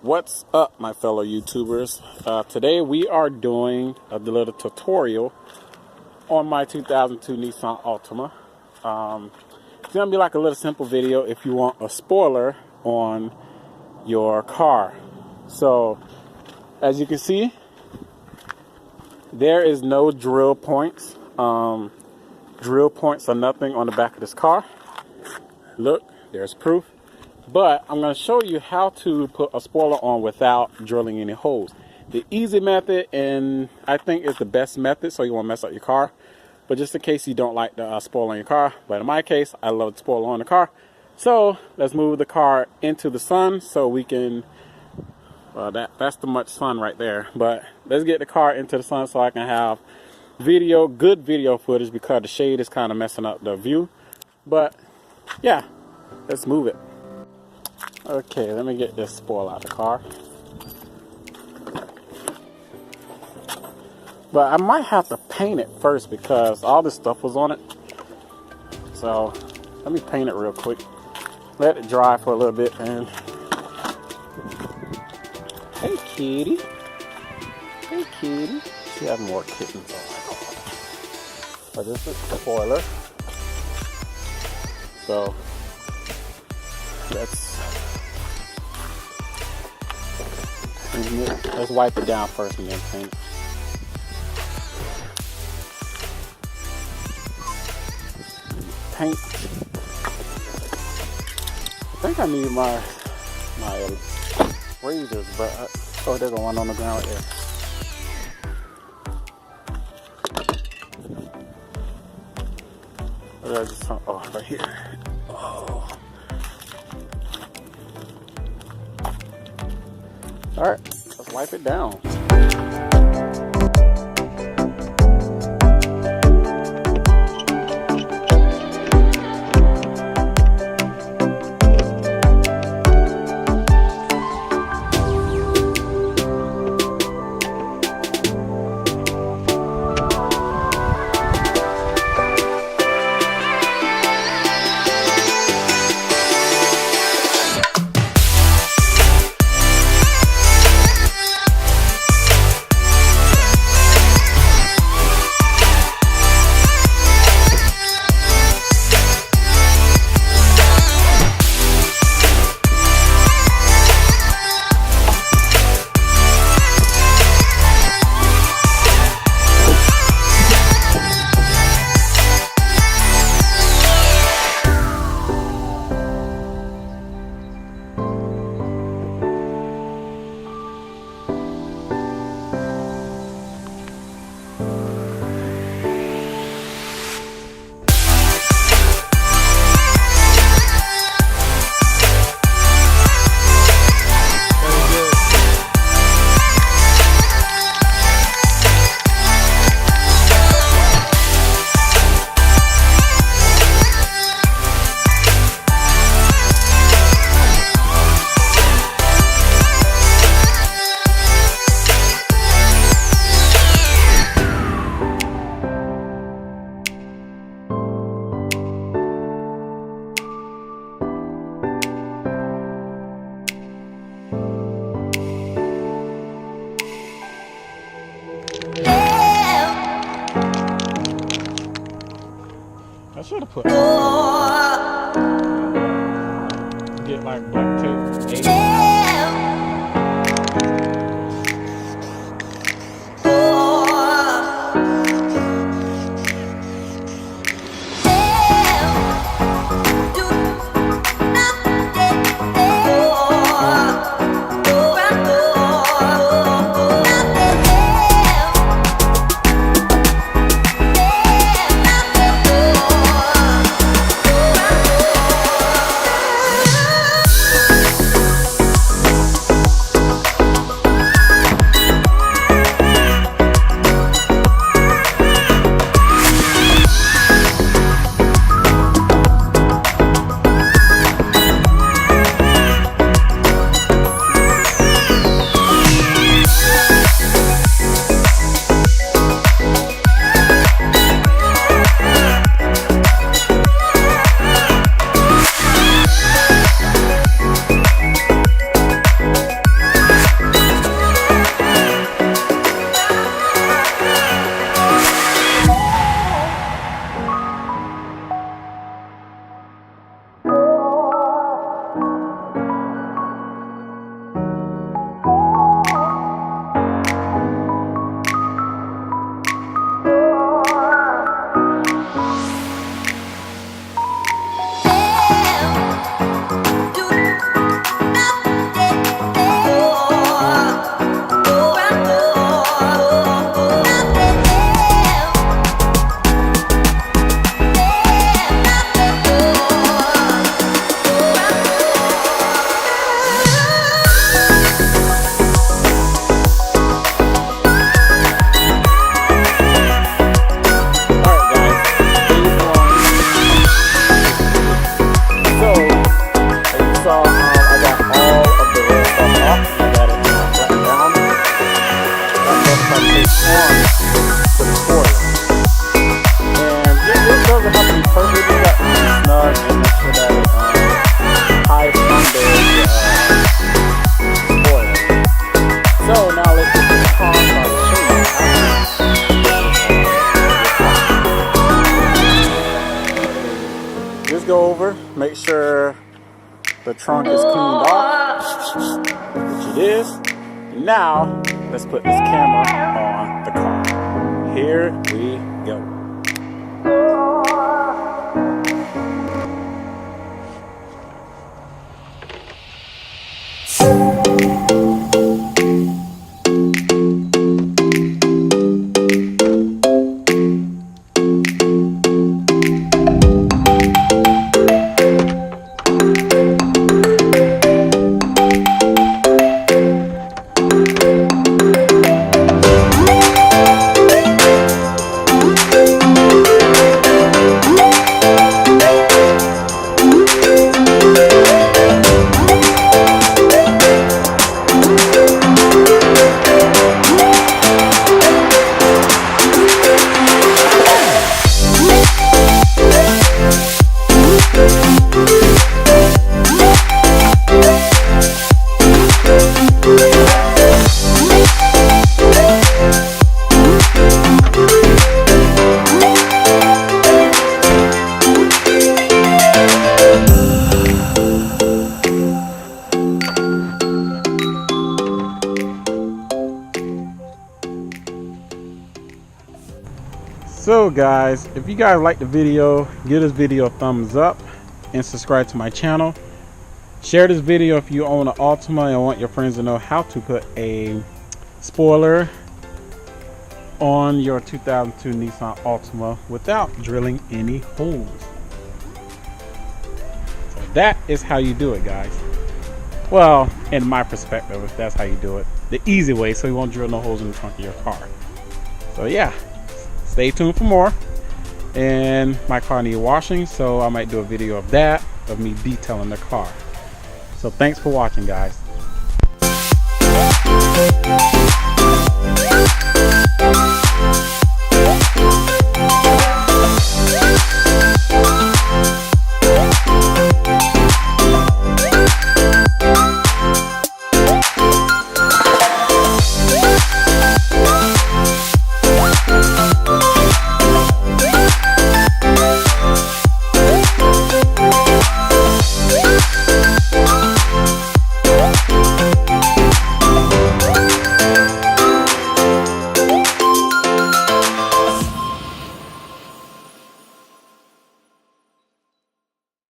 What's up, my fellow YouTubers? Today we are doing a little tutorial on my 2002 Nissan Altima. It's going to be like a little simple video if you want a spoiler on your car. So, as you can see, there is no drill points. Drill points are nothing on the back of this car. Look, there's proof. But I'm going to show you how to put a spoiler on without drilling any holes. The easy method, and I think is the best method, so you won't mess up your car. But just in case you don't like the spoiler on your car, but in my case, I love the spoiler on the car. So let's move the car into the sun so we can, that's too much sun right there. But let's get the car into the sun so I can have good video footage, because the shade is kind of messing up the view. But yeah, let's move it. Okay, let me get this spoiler out of the car. But I might have to paint it first because all this stuff was on it. So let me paint it real quick. Let it dry for a little bit. And hey, kitty. Hey, kitty. She has more kittens on my car. But this is the spoiler. So let's wipe it down first and then paint it. Paint. I think I need my razors, but there's one on the ground right there. Right here. Oh. All right, let's wipe it down. I should have put get like black tape. the trunk is cleaned off, which it is. Now, let's put this camera on the car. Here we go. So guys, if you guys like the video, give this video a thumbs up and subscribe to my channel. Share this video if you own an Altima and want your friends to know how to put a spoiler on your 2002 Nissan Altima without drilling any holes. So that is how you do it, guys. Well, in my perspective, that's how you do it. The easy way, so you won't drill no holes in the trunk of your car. So yeah. Stay tuned for more. And my car needs washing, so I might do a video of that, of me detailing the car. So thanks for watching, guys.